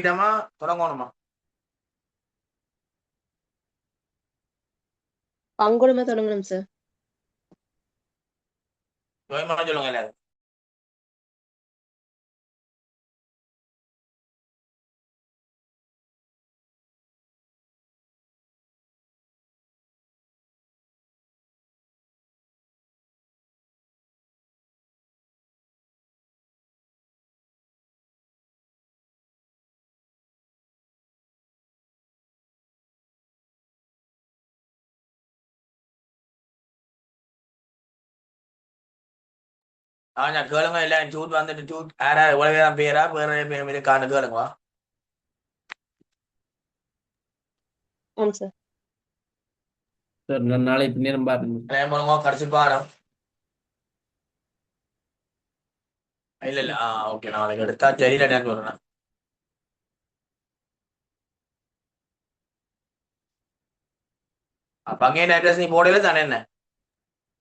தொடங்கிட்டோமா தொடங்கணுமா? பங்குடுமை தொடங்கணும் சார். சொல்லுங்க எல்லாரும். நான் கேளுங்க எல்லாம் சூட் வந்துட்டு சூட் யாரா உலகம் பேரா வேற பேர் இருக்கான்னு கேளுங்க. ஆமாம் சார். சார் நான் நாளை பின்னேரம் பாருங்க. கடைசி பாடம் இல்ல இல்ல ஓகே நாளைக்கு எடுத்தா சரியில்லை நான் சொல்றேன். அப்ப அங்கே அட்ரஸ் நீ போடல தானே என்ன?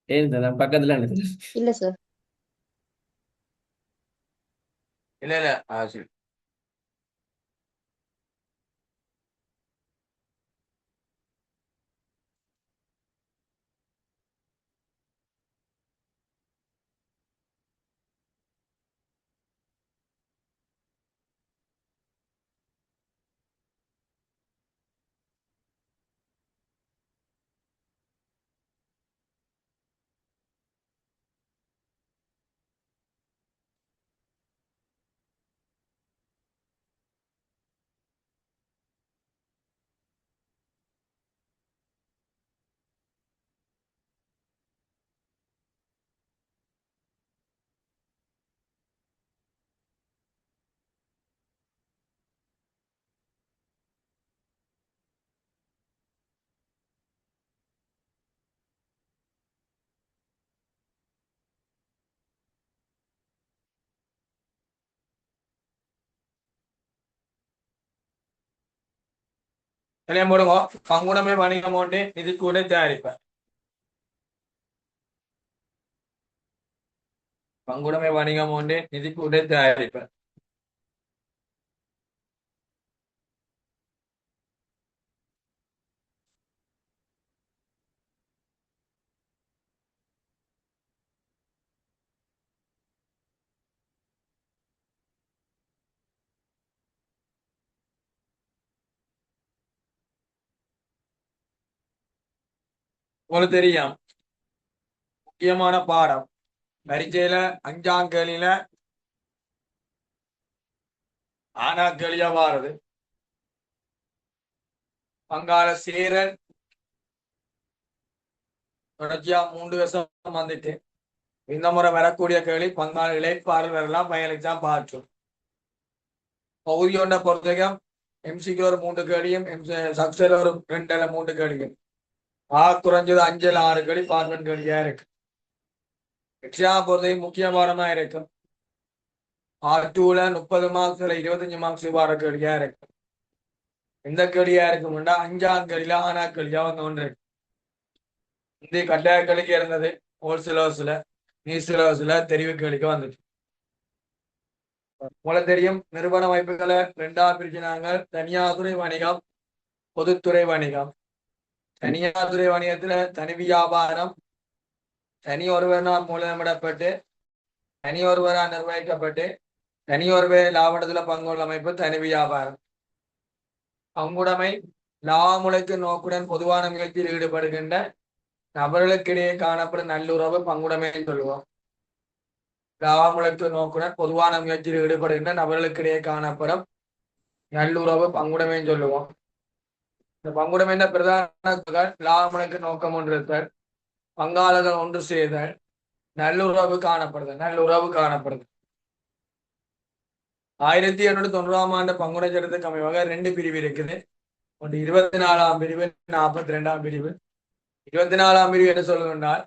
ஏன் சார் நான் பக்கத்துல இல்ல சார். இல்ல இல்ல சரி. எல்லாம் போடுங்க. பங்குடமை வணிகம் ஒன்று இது கூட தயாரிப்பேன். பங்குடமை வணிகம் ஒன்று நிதி கூட தயாரிப்பேன். உங்களுக்கு தெரியும் முக்கியமான பாடம் பரீட்சையில 5ஆம் கேள்வியில ஆனா கேள்வியா வாருது. பங்காள சேரன் தொடர்ச்சியா 3 வருஷம் வந்துட்டு இந்த முறை வரக்கூடிய கேள்வி பங்காள இழைப்பாளர் வரலாம் பயணிச்சான் பார்த்து பகுதி ஒன்றை பொறுத்தவரைக்கும் எம்சிக்கு ஒரு 3 கேள்வியும் சக்சல் ஒரு 2 3 கேள்வியும் குறைஞ்சது 5 6 கேள்வி பார்வன் கேள்வியா இருக்கு. எக்ஸாம் பொறுத்தவரைக்கும் முக்கிய பாடமா இருக்கும். R2ல 30 மார்க்ஸ்ல 25 மார்க்ஸ் வர கேள்வியா இருக்கு. எந்த கேள்வியா இருக்கும்னா 5ஆம் கேள்வியில ஆனா கேள்வியா வந்து ஒன்று இருக்கு. இந்த கட்டாய கேள்விக்கு இருந்தது ஹோல் சிலபஸ்ல நீ சிலபஸ்ல தெரிவு கேள்விக்கு வந்துச்சு. உங்களுக்கு தெரியும் நிறுவன வாய்ப்புகளை 2ஆ பிரிச்சினாங்க. தனியார் துறை வணிகம் பொதுத்துறை வணிகம். தனியார் துறை வணிகத்துல தனி வியாபாரம் தனி ஒருவரால் மூலமிடப்பட்டு தனி ஒருவரால் நிர்வகிக்கப்பட்டு தனி ஒருவர் லாபத்துல பங்குள்ள அமைப்பு தனி வியாபாரம். பங்குடைமை லாபமுலைக்கு நோக்குடன் பொதுவான முயற்சியில் ஈடுபடுகின்ற நபர்களுக்கிடையே காணப்படும் நல்லுறவு பங்குடைமை சொல்லுவோம். லாபமுலைக்கு நோக்குடன் பொதுவான முயற்சியில் ஈடுபடுகின்ற நபர்களுக்கிடையே காணப்படும் நல்லுறவு பங்குடைமை சொல்லுவோம். இந்த பங்குடைமை பிரதான லாபமுலைக்கு நோக்கம் ஒன்றிருத்தல் பங்காளர்கள் ஒன்று செய்தல் நல்லுறவு காணப்படுது. 1890ஆம் ஆண்டு பங்குடை சட்டத்துக்கு அமைவாக 2 பிரிவு இருக்குது. ஒன்று 24ஆம் பிரிவு 42ஆம் பிரிவு. 24ஆம் பிரிவு என்ன சொல்லுகின்றால்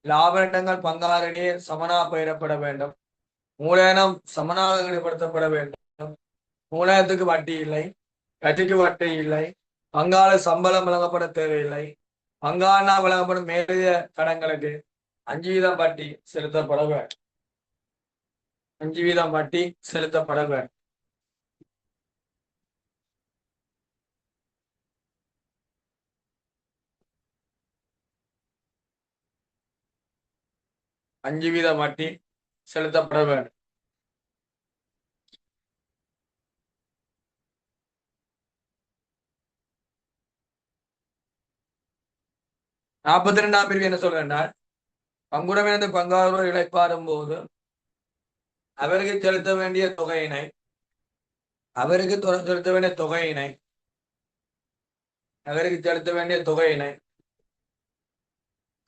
லாப நட்டங்கள் பங்காளரிடையே சமனாக பகிரப்பட வேண்டும். மூலதனம் சமனாக ஈடுபடுத்தப்பட வேண்டும். மூலதனத்துக்கு வட்டி இல்லை, கட்சிக்கு வட்டி இல்லை, பங்காள சம்பளம் வழங்கப்பட தேவையில்லை. பங்காளனா வழங்கப்படும் மேலதிக கடன்களுக்கு 5% வட்டி செலுத்தப்பட வேண்டும். 5% வட்டி செலுத்தப்பட வேண்டும். 5% வட்டி செலுத்தப்பட வேண்டும். நாற்பத்தி ரெண்டாம் பிரிவு என்ன சொல்றேன்னா, பங்குடமிருந்து பங்காளர்கள் இளைப்பாறும் போது அவருக்கு செலுத்த வேண்டிய தொகையினை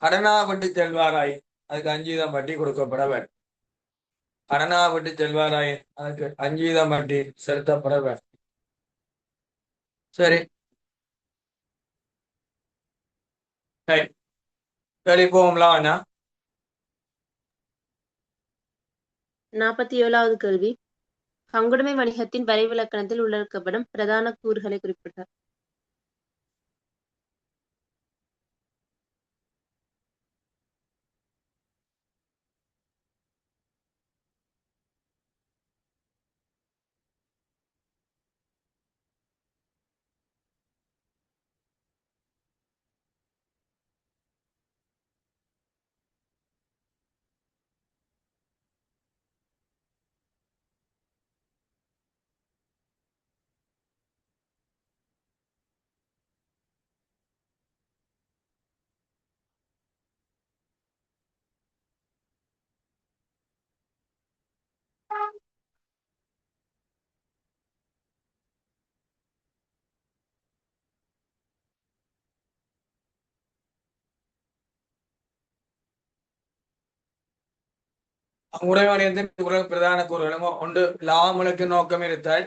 கடனா விட்டு செல்வாராய் அதுக்கு 5% வட்டி கொடுக்கப்பட வேண்டும். கடனா விட்டு செல்வாராய் அதுக்கு 5% வட்டி செலுத்தப்பட வேண்டும். சரி, சரி போகும்ல அண்ணா. 47வது கேள்வி. பங்குடைமை வணிகத்தின் வரைவிலக்கணத்தில் உள்ளடக்கப்படும் பிரதான கூறுகளை குறிப்பிட்டார். பங்குடைமை வணிகத்தின் பிரதான கூறுகளும் ஒன்று லாபமுழைக்கு நோக்கம் இருத்தல்.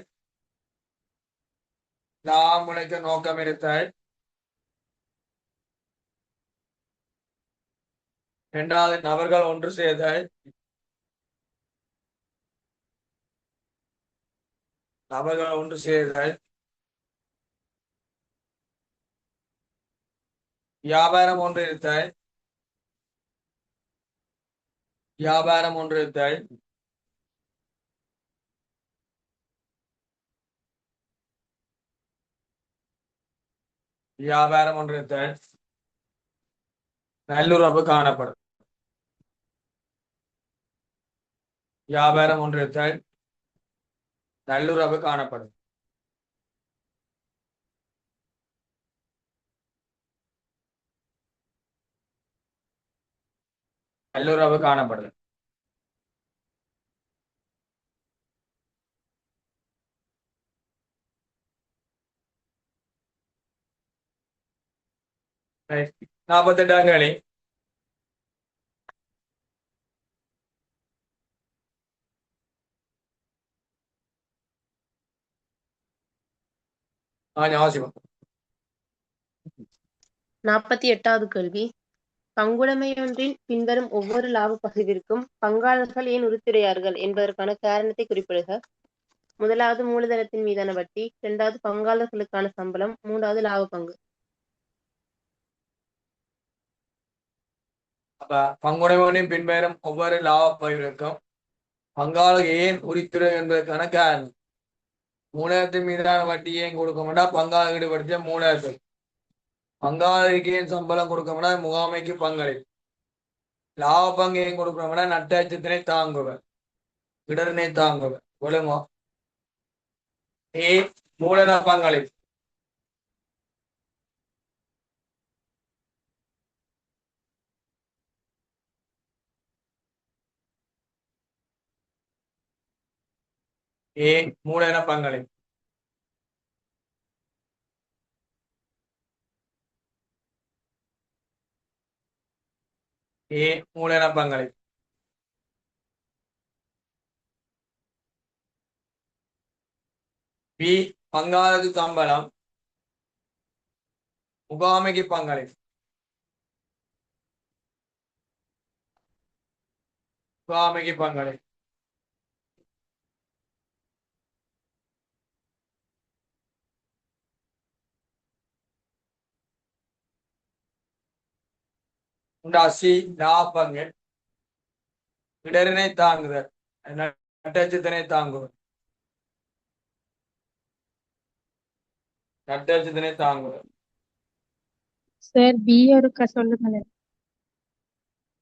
இரண்டாவது நபர்கள் ஒன்று சேர்தல். வியாபாரம் ஒன்று இருத்தல். நல்லுறவு காணப்படும். நல்லுறவு காணப்படும். Right. 48ஆம் கேள்வி. ஞாபகம். 48வது கேள்வி. பங்குடைமையொன்றின் பின்வரும் ஒவ்வொரு லாப பகிர்விற்கும் பங்காளர்கள் ஏன் உறுத்துடையார்கள் என்பதற்கான காரணத்தை குறிப்பிடுக. முதலாவது மூலதனத்தின் மீதான வட்டி, 2வது பங்காளர்களுக்கான சம்பளம், 3வது லாப பங்கு. அப்ப பங்குடைமையின் பின்வரும் ஒவ்வொரு லாப பகிர்வுக்கும் பங்காளர் ஏன் உரித்துறை என்பதற்கான காரணம். மூலதனத்தின் மீதான வட்டி ஏன் கொடுக்க மாட்டா, பங்காளர் ஈடுபடுத்திய மூலதனத்தில். பங்காளருக்கு ஏன் சம்பளம் கொடுக்க முகாமைக்கு பங்களிப்பு. லாப பங்கு ஏன் கொடுக்கணும்னா நட்டாட்சத்தினை தாங்குவர், இடரினை தாங்குவர். ஒழுங்கோ ஏ மூலதன பங்களிப்பு. மூலதன பங்களிப்பு. மூலதன பங்களிப்பு. பி பங்காளருக்கு சம்பளம், முகாமைக்கு பங்களிப்பு. சி லாபங்கு இடரினை தாங்குதல், நட்டத்தினை தாங்குவது. சார் பி ஒருக்கா சொல்லுங்க.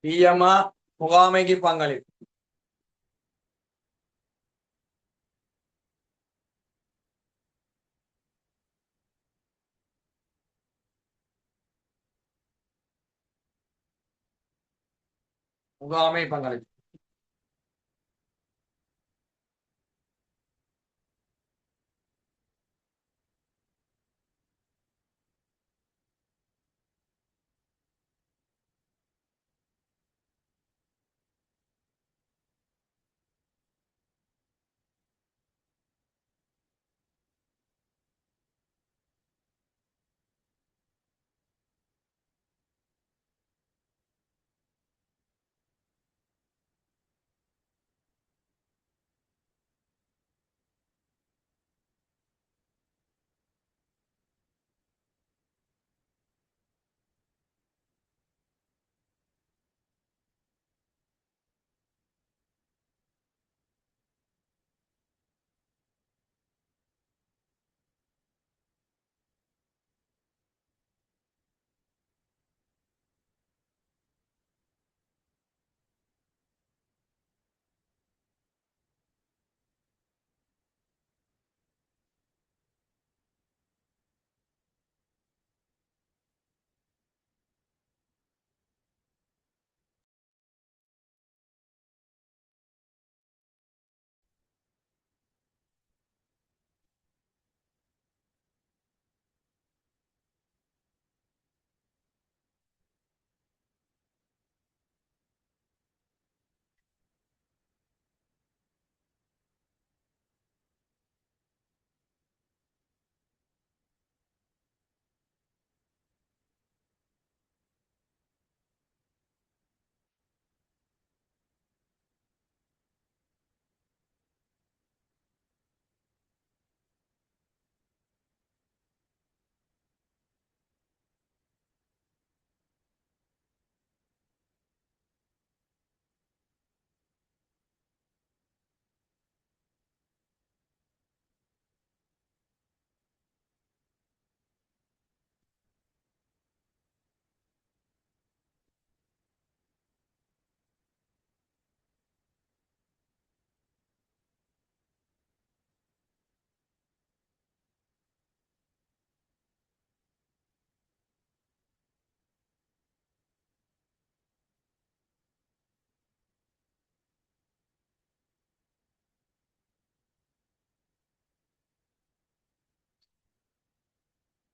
பிஎம்மா முகாமைக்கு பங்களிப்பு. முகாமை பங்களிப்பு.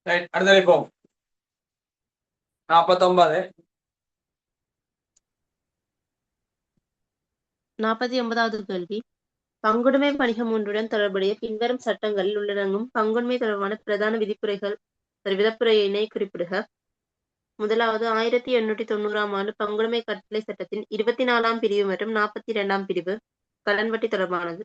ரைட், அடுத்தது இப்போ 49. 49வது கேள்வி. பங்குடைமை வணிகம் ஒன்றுடன் தொடர்புடைய பின்வரும் சட்டங்களில் உள்ளடங்கும் பங்குடைமை தொடர்பான பிரதான விதிப்புரையினை குறிப்பிடுக. முதலாவது 1890ஆம் ஆண்டு பங்குடைமை கட்டளை சட்டத்தின் 24ஆம் பிரிவு மற்றும் 42ஆம் பிரிவு கடன் வட்டி தொடர்பானது.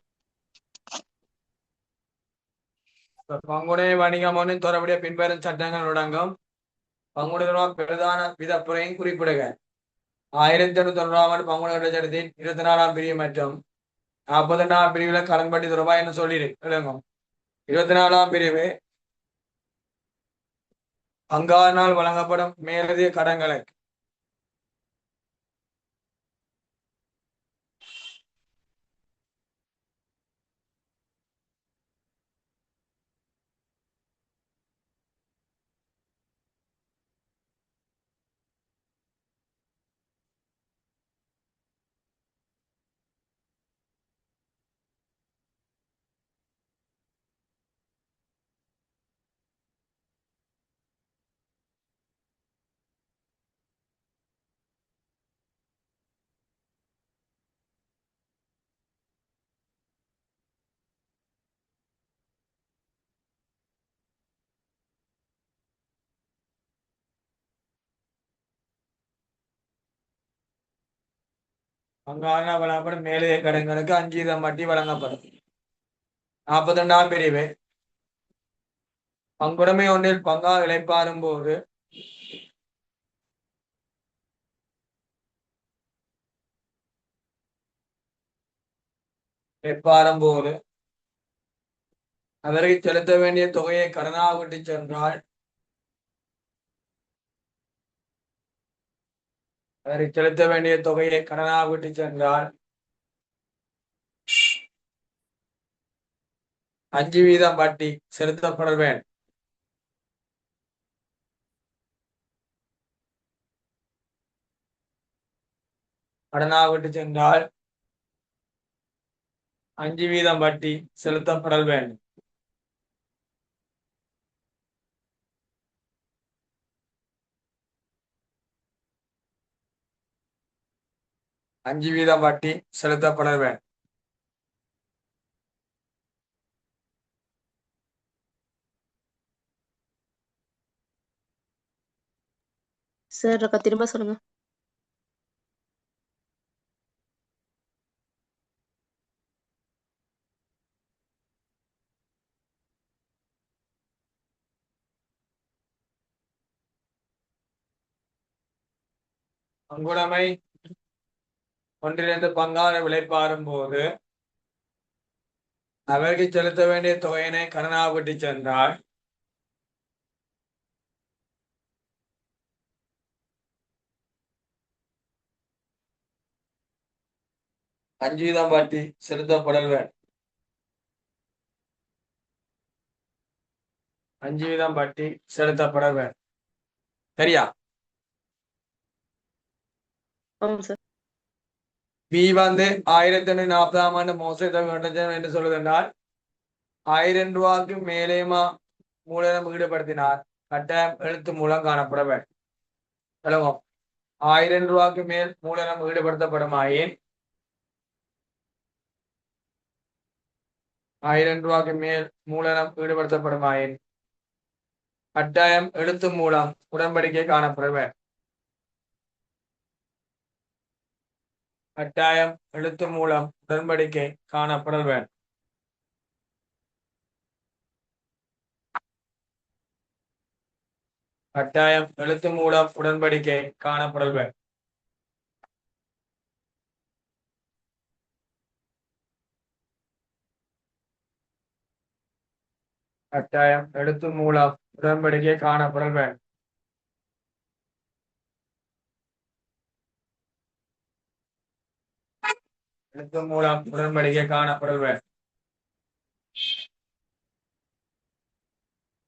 பங்குடைமை வணிகம் ஒன்றின் தொடர்புடைய பின்வரும் சட்டங்கள் அடங்கும் பங்குடைமை பிரதான விதிப்புரையின் குறிப்பிடுக. 1890ஆம் ஆண்டு பங்குடைமை சட்டத்தின் 24ஆம் பிரிவு மற்றும் 42ஆம் பிரிவுல கடன் வட்டி தொடர்பாக என்ன சொல்லியிருக்கும். 24ஆம் பிரிவு பங்காளனால் வழங்கப்படும் மேலதிக கடன்களை பங்காளனால் வழங்கப்படும் மேலதிக கடன்களுக்கு 5% வட்டி வழங்கப்படும். 42ஆம் பிரிவு பங்குடைமை ஒன்றில் பங்கா இளைப்பாறும் போது அவருக்கு செலுத்த வேண்டிய தொகையை கடனாக விட்டுச் சென்றால் அதற்கு செலுத்த வேண்டிய தொகையை கடனாக விட்டு சென்றால் 5% வட்டி செலுத்தப்பட வேண்டும். கடனாக விட்டு சென்றால் 5% வட்டி செலுத்தப்பட வேண்டும். அஞ்சு வீதம் வட்டி செலுத்தப்பட வேண்டும். சார் திரும்ப சொல்லுங்க. பங்குடைமை ஒன்றிலிருந்து பங்காளர் விலைப்பாரும் போது அவருக்கு செலுத்த வேண்டிய தொகையினை கடனாக விட்டு சென்றால் 5% வட்டி செலுத்தப்பட வேண்டும். 5% வட்டி செலுத்தப்பட வேண்டும். சரியா? சார். பி 1840 ஆண்டு மோசடி என்று சொல்லுவதென்றால் 1000 ரூபாய்க்கு மேலேயுமா மூலதனம் ஈடுபடுத்தினார் கட்டாயம் எழுத்து மூலம் காணப்பட வேண்டும். சொல்லுங்க. 1000 ரூபாய்க்கு மேல் மூலதனம் ஈடுபடுத்தப்படுமாயின் 1000 ரூபாய்க்கு மேல் மூலதனம் ஈடுபடுத்தப்படுமாயின் கட்டாயம் எழுத்து மூலம் உடன்படிக்கை காணப்பட வேண்டும். கட்டாயம் எழுத்து மூலம் உடன்படிக்கை காணப்பட வேண்டும். கட்டாயம் எழுத்து மூலம் உடன்படிக்கை காணப்பட வேண்டும். கட்டாயம் எழுத்து மூலம் உடன்படிக்கை காணப்பட வேண்டும். எழுத்து மூலம் உடன்படிக்கை காணப்பட வேண்டும்.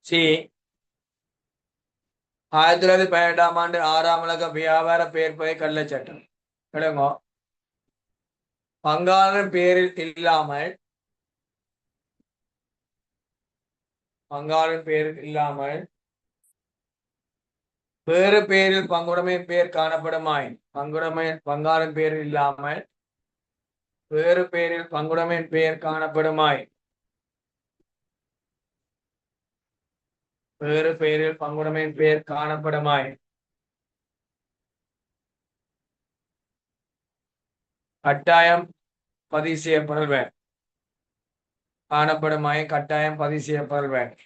சி 1918 ஆண்டு 6ஆம் இலக்க வியாபார பெயர் பகை கள்ளச் சட்டம். விளங்கோ. பங்காளர் பேரில் இல்லாமல் வேறு பேரில் பங்குடைமை பெயர் காணப்படுமாயின் பங்காளர் பேரில் இல்லாமல் வேறு பேரில் பங்குடைமை பெயர் காணப்படுமாயின் கட்டாயம் பதிவு செய்யப்பட வேண்டும். காணப்படுமாயின் கட்டாயம் பதிவு செய்யப்பட வேண்டும்.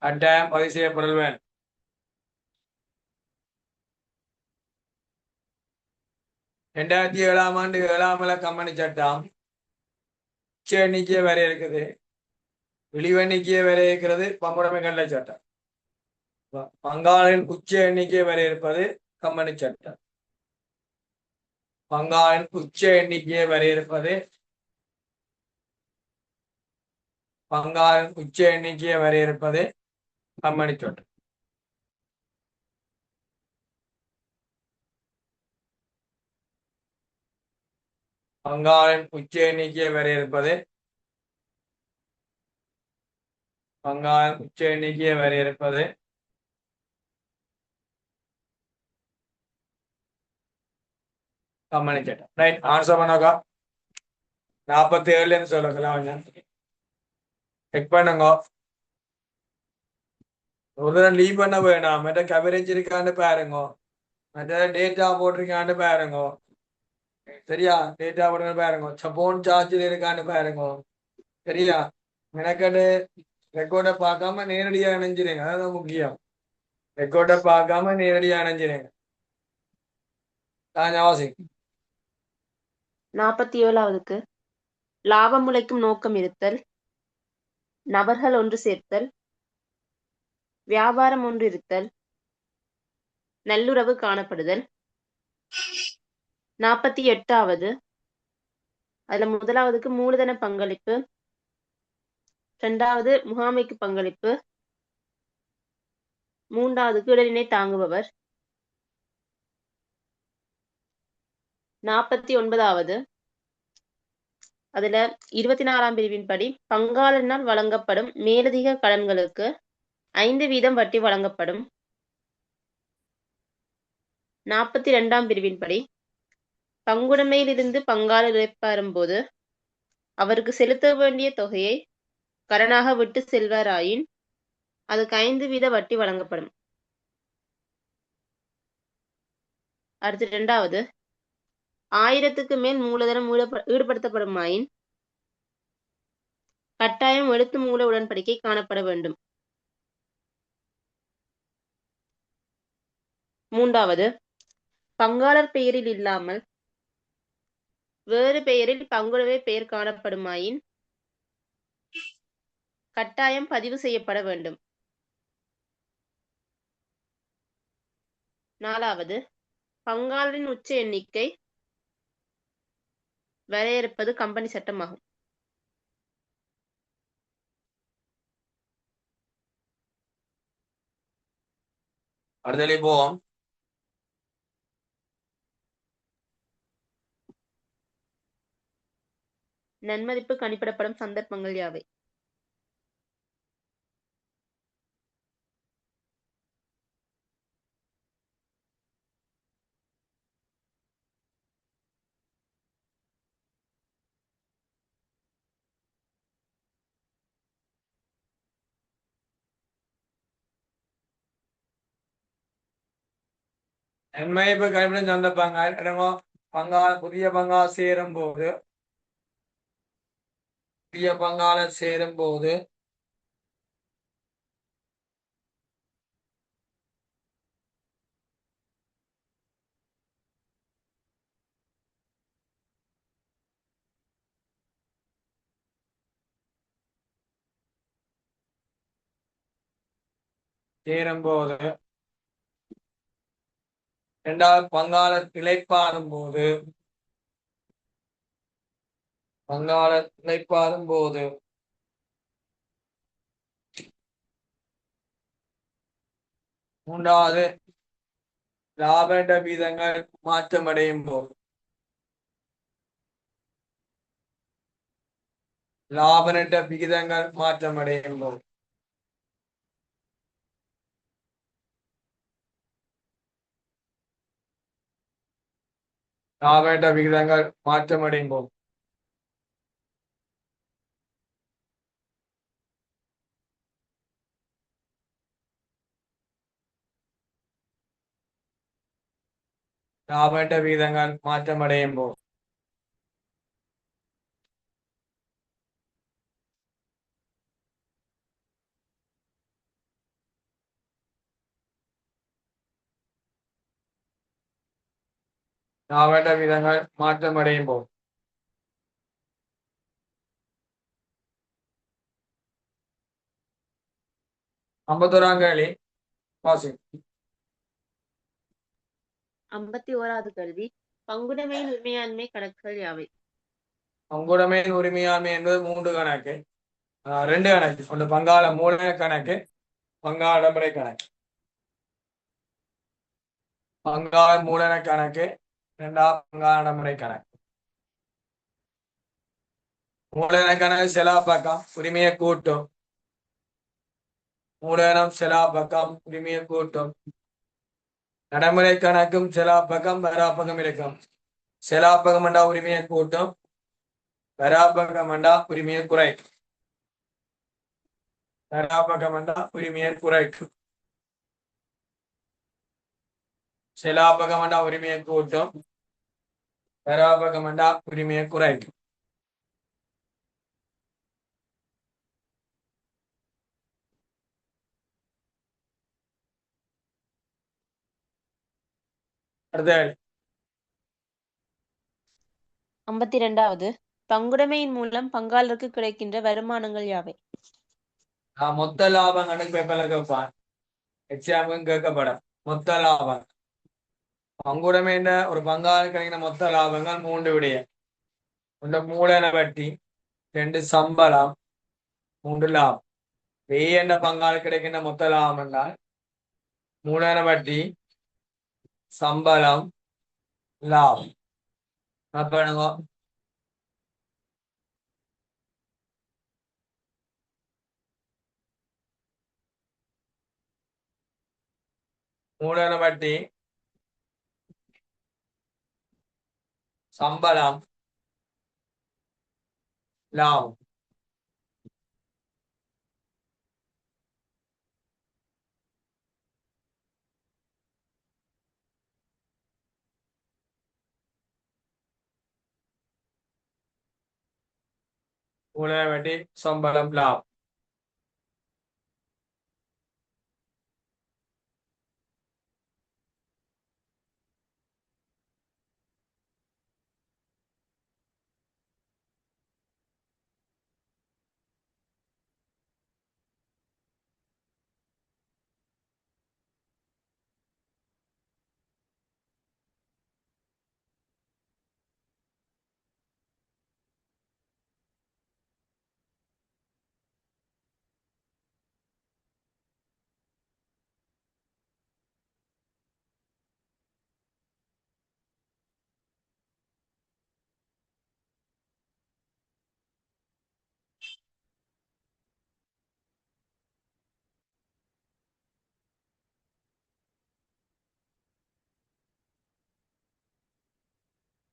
கட்டாயம் பதிவு செய்யப்பட வேண்டும். ரெண்டாயிரத்தி 7ஆம் ஆண்டு 7ஆம் இலக்க கம்பெனி சட்டம் உச்ச எண்ணிக்கை வரை இருக்குது, இழிவு எண்ணிக்கை வரை இருக்கிறது பங்குடைமை கள்ள சட்டம். பங்காளின் உச்ச எண்ணிக்கை வரை இருப்பது கம்பெனி சட்டம். பங்காளின் உச்ச எண்ணிக்கை வரை இருப்பது கம்பெனி சட்டம். பங்காளின் உச்ச எண்ணிக்கை வரை இருப்பது கம்பெனி சட்டம். ரைட். ஆன்சர் பண்ணாக்கா 47 சொல்லலாம். செக் பண்ணுங்க. ஒரு லீவ் பண்ண வேணாம். மற்ற கவரேஜ் இருக்கான்னு பாருங்க, மற்ற டேட்டா போட்டிருக்கான்னு பாருங்க. சரியா? டேட்டா போட்டு பாருங்க. சப்போன் சார்ஜில் இருக்கான்னு பாருங்க. சரியா? மெனக்கடு ரெக்கார்டை பார்க்காம நேரடியாக இணைஞ்சிருங்க. அதுதான் முக்கியம். ரெக்கார்டை பார்க்காம நேரடியாக அணைஞ்சிருங்க. வாசி. 47வது லாபம் உழைக்கும் நோக்கம் இருத்தல், நபர்கள் ஒன்று சேர்த்தல், வியாபாரம் ஒன்று இருத்தல், நல்லுறவு காணப்படுதல். 48வது அதுல முதலாவதுக்கு மூலதன பங்களிப்பு, 2வது முகாமைக்கு பங்களிப்பு, 3வதுக்கு இடரினை தாங்குபவர். 49வது அதுல 24ஆம் பிரிவின் படி பங்காளரினால் வழங்கப்படும் மேலதிக கடன்களுக்கு 5% வட்டி வழங்கப்படும். 42ஆம் பிரிவின் படி பங்குடைமையிலிருந்து பங்காளர் இழப்பாரும் போது அவருக்கு செலுத்த வேண்டிய தொகையை கடனாக விட்டு செல்வாராயின் அதுக்கு 5% வட்டி வழங்கப்படும். அடுத்து 2வது 1000க்கு மேல் மூலதனம் ஈடுபடுத்தப்படுமாயின் கட்டாயம் எழுத்து மூல உடன்படிக்கை காணப்பட வேண்டும். 3வது பங்காளர் பெயரில் இல்லாமல் வேறு பெயரில் பங்குடைமை பெயர் காணப்படுமாயின் கட்டாயம் பதிவு செய்யப்பட வேண்டும். 4வது பங்காளரின் உச்ச எண்ணிக்கை வரையறுப்பது கம்பெனி சட்டமாகும். அடுத்த போவோம். நன்மதிப்பு கணிப்பிடப்படும் சந்தர்ப்பங்கள் யாவை? நன்மதிப்பு கணிப்பிடும் சந்தர்ப்பங்கள் புதிய பங்காளர் சேரும் போது இரண்டாவது பங்காளர் இளைப்பாறும் போது மூன்றாவது லாப வீதங்கள் மாற்றமடையும் போது லாப நட்ட விகிதங்கள் மாற்றமடையும் போது லாப நட்ட விகிதங்கள் மாற்றமடையும் போது லாப நட்ட விகிதங்கள் மாற்றமடையும் போது லாப விகிதங்கள் மாற்றமடையும் போது 51ஆம் கேள்வி வாசி. 51வது கேள்வி பங்குடைமையின் உரிமையாண்மை கணக்குகள் யாவை? பங்குடைமையின் உரிமையாண்மை என்பது 3 கணக்கு, 2 கணக்கு. ஒன்று பங்காள மூலதன கணக்கு, பங்காள முறை கணக்கு. பங்காள மூலதன கணக்கு, 2வது பங்காள முறை கணக்கு. மூலதன கணக்கு செலவு பக்கம் உரிமையை கூட்டும், மூலதனம் செலவு பக்கம் உரிமையை கூட்டும். நடைமுறை கணக்கும் செலவு பக்கம் வராப்பகம் இருக்கும். செலவு பக்கம் என்றா உரிமையை கூட்டும், வராப்பகம் என்றா உரிமையை குறைக்கும். வராப்பகம் என்றா உரிமையை குறைக்கும். செலாபகம் என்றா உரிமையை கூட்டும், வராபகம் என்றா உரிமையை குறைக்கும். அடுத்த கேள்வி. 52வது பங்குடைமையின் மூலம் பங்காளருக்கு கிடைக்கின்ற வருமானங்கள் யாவை? மொத்த லாபம் கணக்கு பேப்பர்ல கேட்பான், எக்ஸாமுக்கும் கேட்கப்படும். மொத்த லாபம் பங்குடைமை என்ன ஒரு பங்காளர் கிடைக்கிற மொத்த லாபங்கள் 3 விடைய. ஒன்று மூலதன வட்டி, 2 சம்பளம், 3 லாபம். என்ன பங்காளர் கிடைக்கின்ற மொத்த லாபம் என்றால் மூலதன வட்டி, சம்பளம், லாபம். அப்ப மூலதன வட்டி, சம்பளம், லாபம். மூலதன வட்டி, சம்பளம், லாபம்.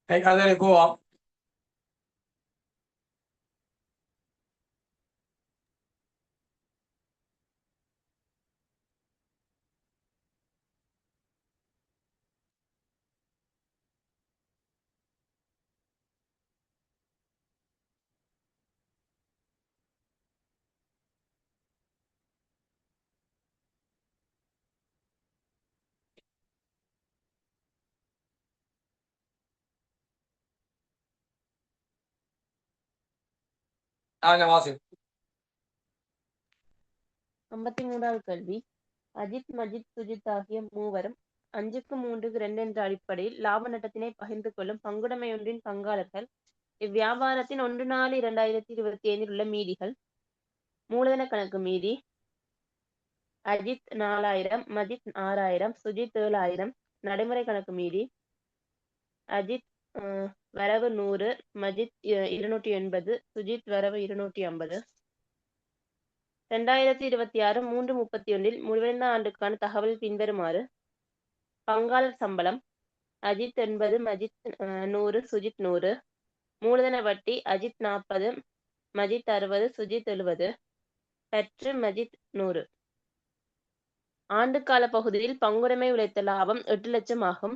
அதில் போவோம். வாசி. 53வது கேள்வி. அஜித், மஜித், சுஜித் ஆகிய மூவரும் 5க்கு 3க்கு 2 என்ற அடிப்படையில் லாப நட்டத்தினை பகிர்ந்து கொள்ளும் பங்குடைமையொன்றின் பங்காளர்கள். இவ்வியாபாரத்தின் 1/4/2025 உள்ள மீதிகள். மூலதன கணக்கு மீதி: அஜித் 4000, மஜித் 6000, சுஜித் 7000. நடைமுறை கணக்கு மீதி: அஜித் வரவு 100, மஜித் 280, சுஜித் வரவு 250. 2026 3/31 முடிவடைந்த ஆண்டுக்கான தகவல் பின்வருமாறு. பங்காளர் சம்பளம்: அஜித் 80, மஜித் 100, சுஜித் 100. மூலதன வட்டி: அஜித் 40, மஜித் 60, சுஜித் 70. பற்று: மஜித் 100. ஆண்டு கால பகுதியில் பங்குடைமை உழைத்த லாபம் 8 லட்சம் ஆகும்.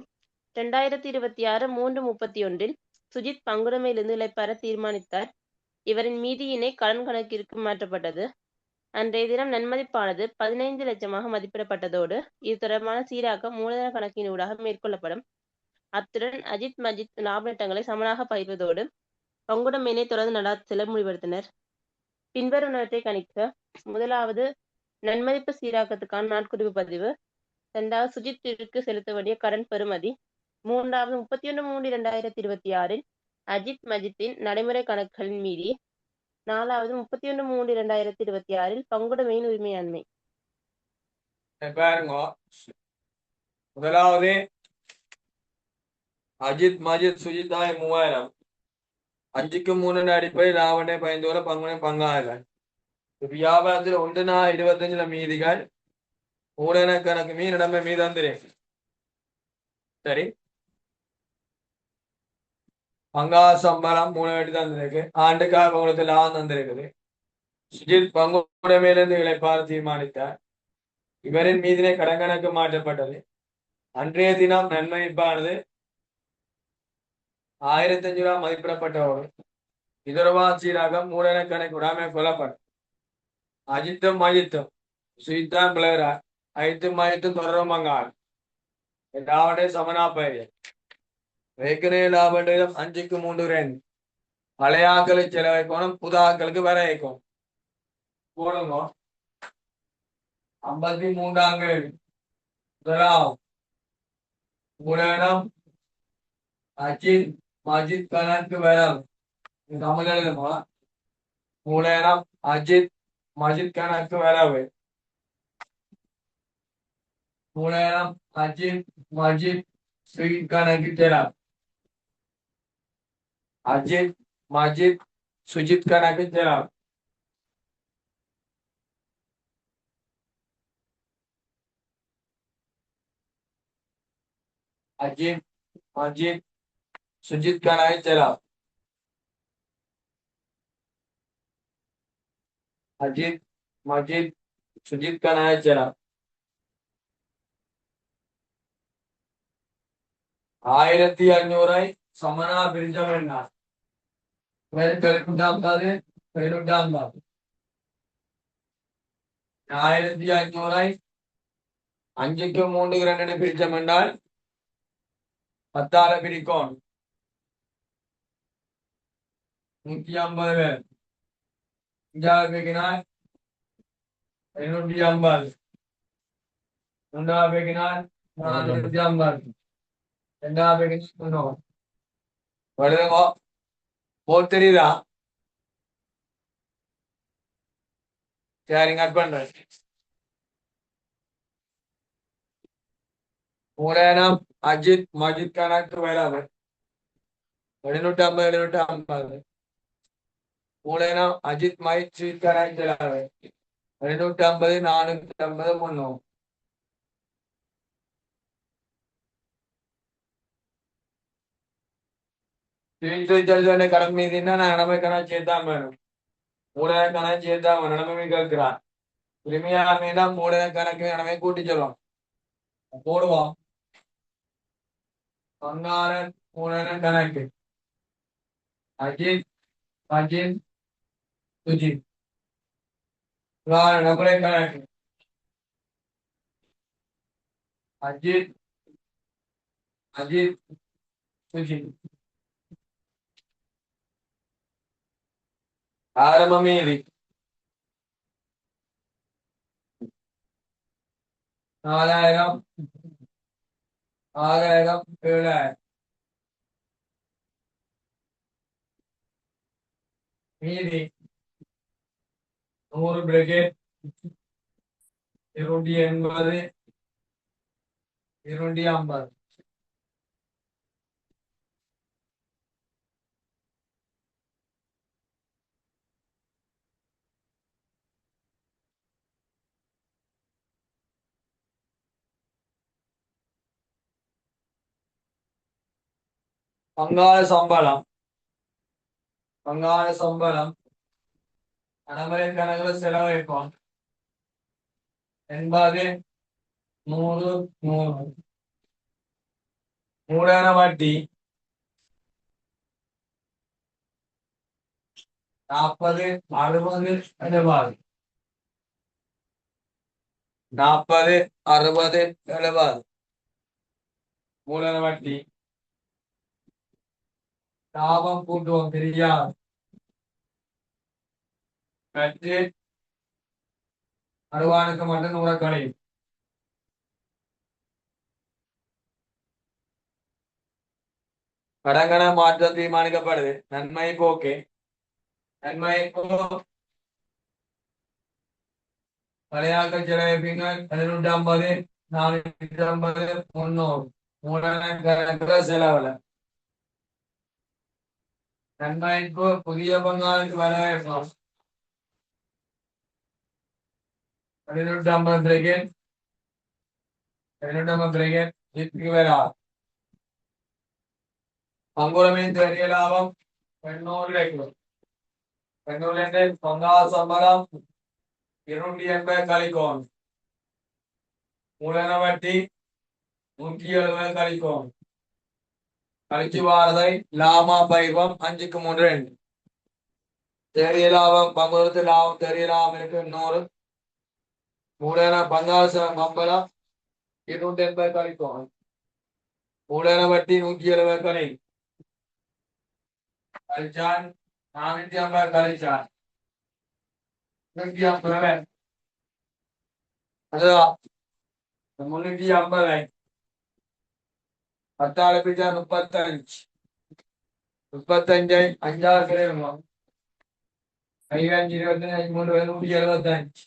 2026 3/31 சுஜித் பங்குடைமையிலிருந்து இளைப்பாற தீர்மானித்தார். இவரின் மீதியினை கடன் கணக்கிற்கு மாற்றப்பட்டது. அன்றைய தினம் நன்மதிப்பானது 15 லட்சமாக மதிப்பிடப்பட்டதோடு இது தொடர்பான சீராக்கம் மூலதன கணக்கின் ஊடாக மேற்கொள்ளப்படும். அத்துடன் அஜித், மஜித் லாப நட்டங்களை சமனாக பகிர்வதோடு பங்குடைமையினை தொடர்ந்து நடாத்த செல்ல முடிவெடுத்தனர். பின்வருவனவற்றை கணிக்க. முதலாவது நன்மதிப்பு சீராக்கத்துக்கான நாட்குறிப்பு பதிவு. 2வது சுஜித்திற்கு செலுத்த வேண்டிய கடன் பெறுமதி. 3வது 31/3/2026 அஜித், மஜித்தின் நடைமுறை கணக்குகளின் மீதி. 4வது 31/3/2026 பங்குடைமையின் உரிமையாண்மை. பாருங்க, முதலாவது அஜித், மஜித், சுஜித் ஆகிய 3000 5க்கு 3 அடிப்படையில் லாபனை பயந்தோட பங்குடைய பங்காளர்கள். வியாபாரத்தில் 1/25 மீதிகள் மூலதன கணக்கு மீனிடமே மீதந்திரு. சரி, பங்காள சம்பளம் 3 வட்டி தந்திருக்கு. ஆண்டுக்காக உங்களுக்கு லாபம் தந்திருக்குது. சுஜித் பங்குடைமையிலிருந்து இளைப்பாற தீர்மானித்தார். இவரின் மீதினை கடன் கணக்கு மாற்றப்பட்டது. அன்றைய தினம் நன்மதிப்பானது 1500 ரூபாய் மதிப்பிடப்பட்டவோடு இதொருவா சீராக மூலதன கணக்கு உடாமை கொல்லப்படும். அஜித்தும் மஜித்தும் சுயித்தான் பிளேரா ஐத்தும் மஜித்தும் தொடரும் பங்காள். എല്ലാവരുടെയും സമനാപ്പര്യം ഏക്കനെ ലാഭം 5க்கு 3 ரன் பழைய ஆட்களுக்கு செலவழிக்கணும் புது ஆட்களுக்கு வர வைக்கும் போடுங்க 53ஆம் கேள்வி முதலாம் மூலம் அஜித் மஜித் கணக்கு வரம் தமிழ் எழுதுமா மூலம் அஜித் மஜித் கணக்கு வரவு மூலம் அஜித் மஜித் ஸ்வீட் கணக்கு செலவு அஜித் மஜித் சுஜித் கணக்கு செலவு அஜித் மஜித் சுஜித் கணக்கு செலவு அஜித் மஜித் சுஜித் கணக்கு செலவு 1500 சமனா பிரிஞ்ச வேண்டாம் பெருக்குண்டாம்பாது 1500 5க்கு 3 ரன் பிரிச்சம் என்றால் 10ஆல பிரிக்கும் 150 பேர் 5ஆல பிரிக்கினால் 250 3ஆல பிரிக்கினால் 450 2ஆல பிரிக்கினால் வருதுங்க போல் தெரியுதா ஷேரிங் கட் பண்றேன் மூலம் அஜித் மஜித் கணக்கு வராது 750 மூலம் அஜித் மஜித் ஸ்வீட் கணக்கு வராது 250 450 300 கடன் மீதினா நான் கடமை கணக்கு சேர்த்தான் வேணும் மூலத கணக்கு சேர்த்தா கடமை கேட்கிறான் உரிமையாளர் மீதா மூலத கணக்கு கடமை கூட்டி சொல்லும் போடுவோம் பங்காளன் மூலத கணக்கு அஜித் அஜித் சுஜித் நபரை கணக்கு அஜித் அஜித் சுஜித் ஆரம்ப மீதி 4000 6000 7000 மீதி 100 பிரிகேட் 280 250 பங்காள சம்பளம் கடமை கணக்குல செலவழிப்போம் 80 100 100 மூலதன வட்டி 40 60 70 40 60 70 மூலதன வட்டி லாபம் கூட்டுவோம் தெரியாது கற்று அருவானுக்கு மட்டும் 100 கழியும் கடங்கன மாற்றம் தீர்மானிக்கப்படுது நன்மை போக்கு நன்மை பழையாக்கள் செலவிப்பீங்கள் 750 450 300 மூலதன கணக்குல செலவுல நன்மைக்கு புதிய பங்காளுக்கு வரவேற்போம் 750 பிரிகேட் 750 பிரிகேட் இதுக்கு வரா பங்குரமின் தெரிய லாபம் 800 800 பங்காள சம்பளம் 280 கழிக்கும் மூலதன வட்டி 170 கழிக்கும் கழிச்சு வாரதை லாப பைவம் 5க்கு 3 ரன் தெரிய லாபம் பங்குரத்து லாபம் தெரிய லாபம் இருக்கு 100 மூலதன பங்காள சம்பளம் 280 கழிக்கும் மூலதன வட்டி 170 கலை கழிச்சான் 450 கழிச்சான் 150 அதுதான் 350 10 பிடிச்சா 35 35 அஞ்சாறு கிடைக்கும் 5 25 3 175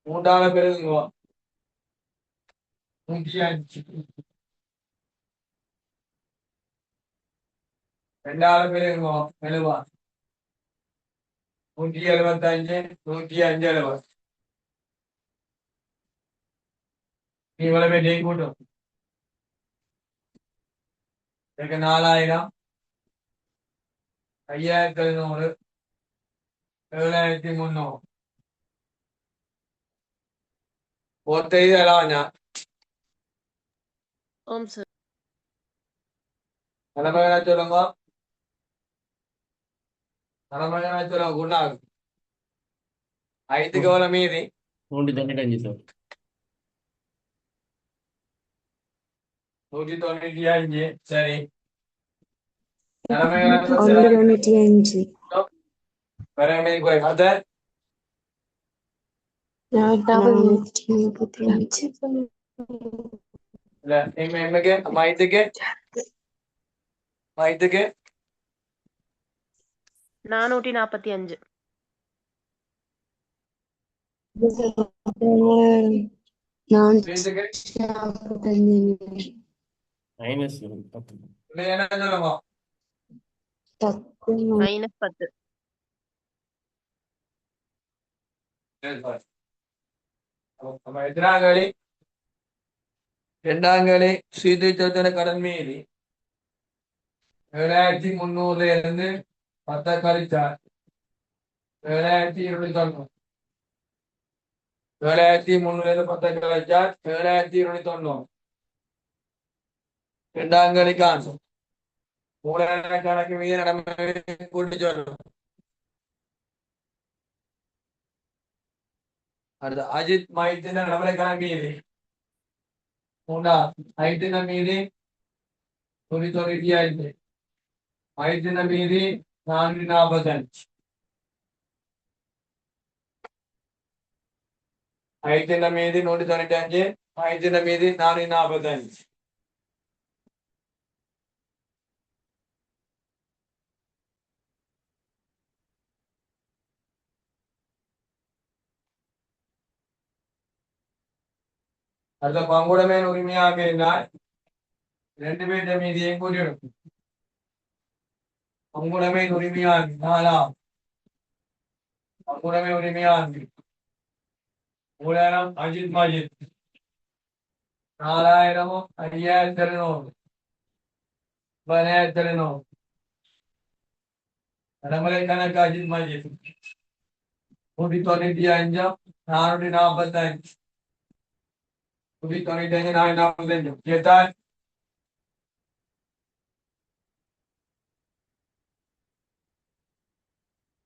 மூன்றாவது பெருங்குவா 105 ரெண்டாவது பெருங்குவா எழுவா 175 105 எழுவா நீ இவ்வளவு டே கூட்டும் எனக்கு 4000 5700 7300 ஒத்தைது எல்லாம் ஓம் சார். தலைமையான சொல்லுங்க தலைமையான சொல்லுங்க குண்டாகும் 5க்கு எவ்வளவு மீதி 195 சார். 195 சரி தலைமையான 195 வேற மீதி போய் அத 435 இல்ல எம்மைக்கு மைத்துக்கு 445 மீதுக்கு 445 மைனஸ் 10. என்ன சொல்லுங்க -10 நம்ம எதிராங்களி இரண்டாங்களி ஸ்ரீதிச்சத்தின கடன் மீறி 7300 இருந்து 10 கழிச்சார் 7290 7300 இருந்து 10 கழிச்சார் 7290 இரண்டாங்களி காசு மூலதன கணக்கு மீது நடமை கூட்டி சொல்லணும் அடுத்து அஜித் மைத்தின நபரை கணக்கு மீது மைத்தின மீது 95 மைத்தின மீது 445 மைத்தின மீது 195 மைத்தின மீது 445 அடுத்த பங்குடைமை உரிமையாக இருந்தால் 2 பேர்த்த மீதியை கூட்டிடும் பங்குடைமை உரிமையாக 4 பங்குடைமை உரிமையாக மூலதனம் அஜித் மஜித் 4000 5700 1700 நடைமுறை கணக்கு அஜித் மஜித் 195 445 195 445 கேட்டால்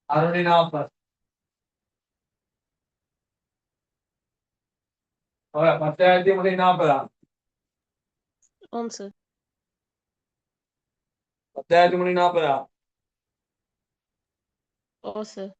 640 10,340 ஓம் சார். 10,340 ஓ சார்.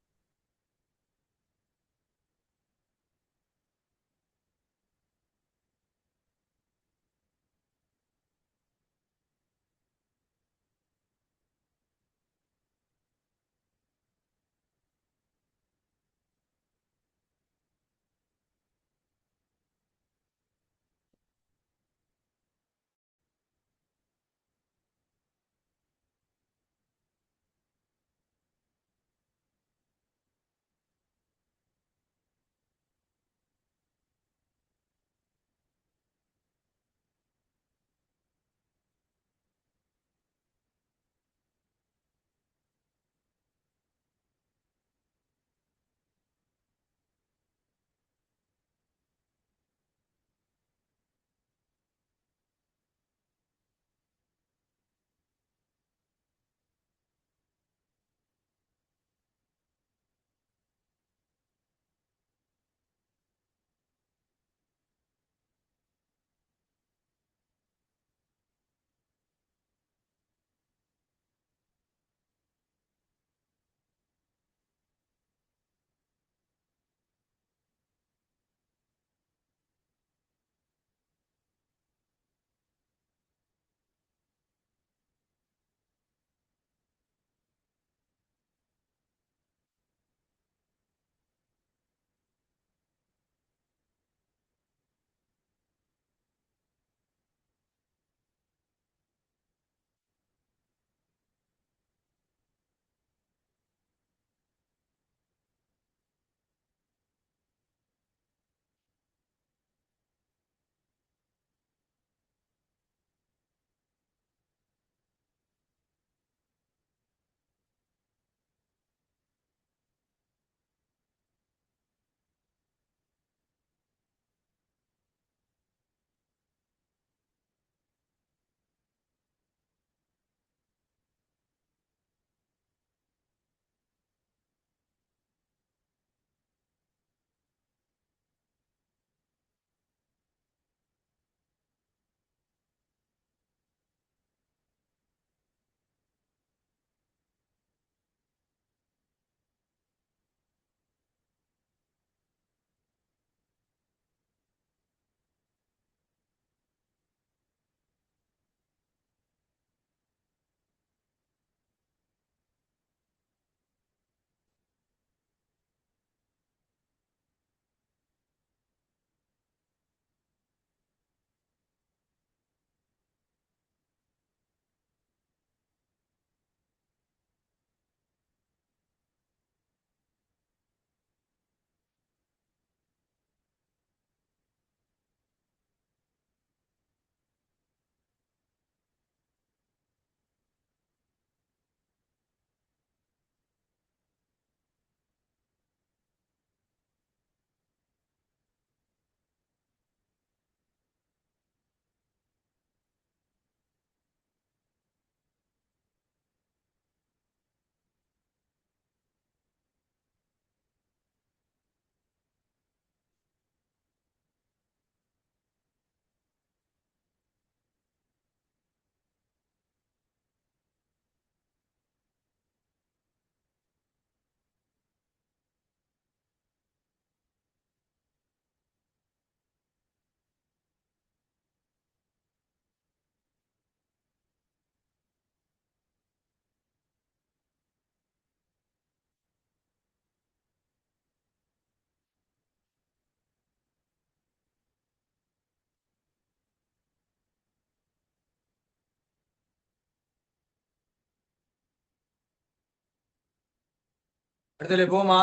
அடுத்தது போமா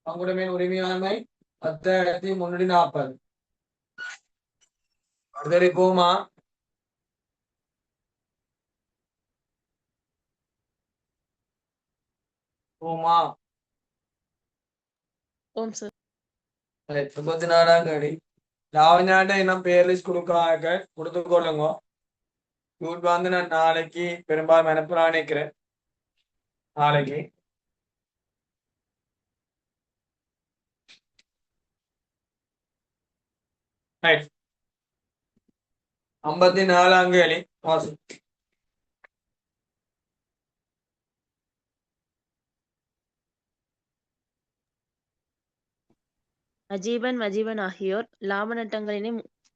பங்குடைமையின் உரிமையாண்மை 10,340. அடுத்தது போமா போமா ஓம் சார். 34ஆம் கேள்வி. லாவண்யாண்ட இன்னும் பேர் லிஸ்ட் கொடுத்துக்கொள்ளுங்க. யூட் வந்து நான் நாளைக்கு பெரும்பாலும் அனுப்பலான்னு நினைக்கிறேன். நாளைக்கு ரைட். 54ஆம் கேள்வி வாசி. மஜீபன் ஆகியோர் லாப நட்டங்களினை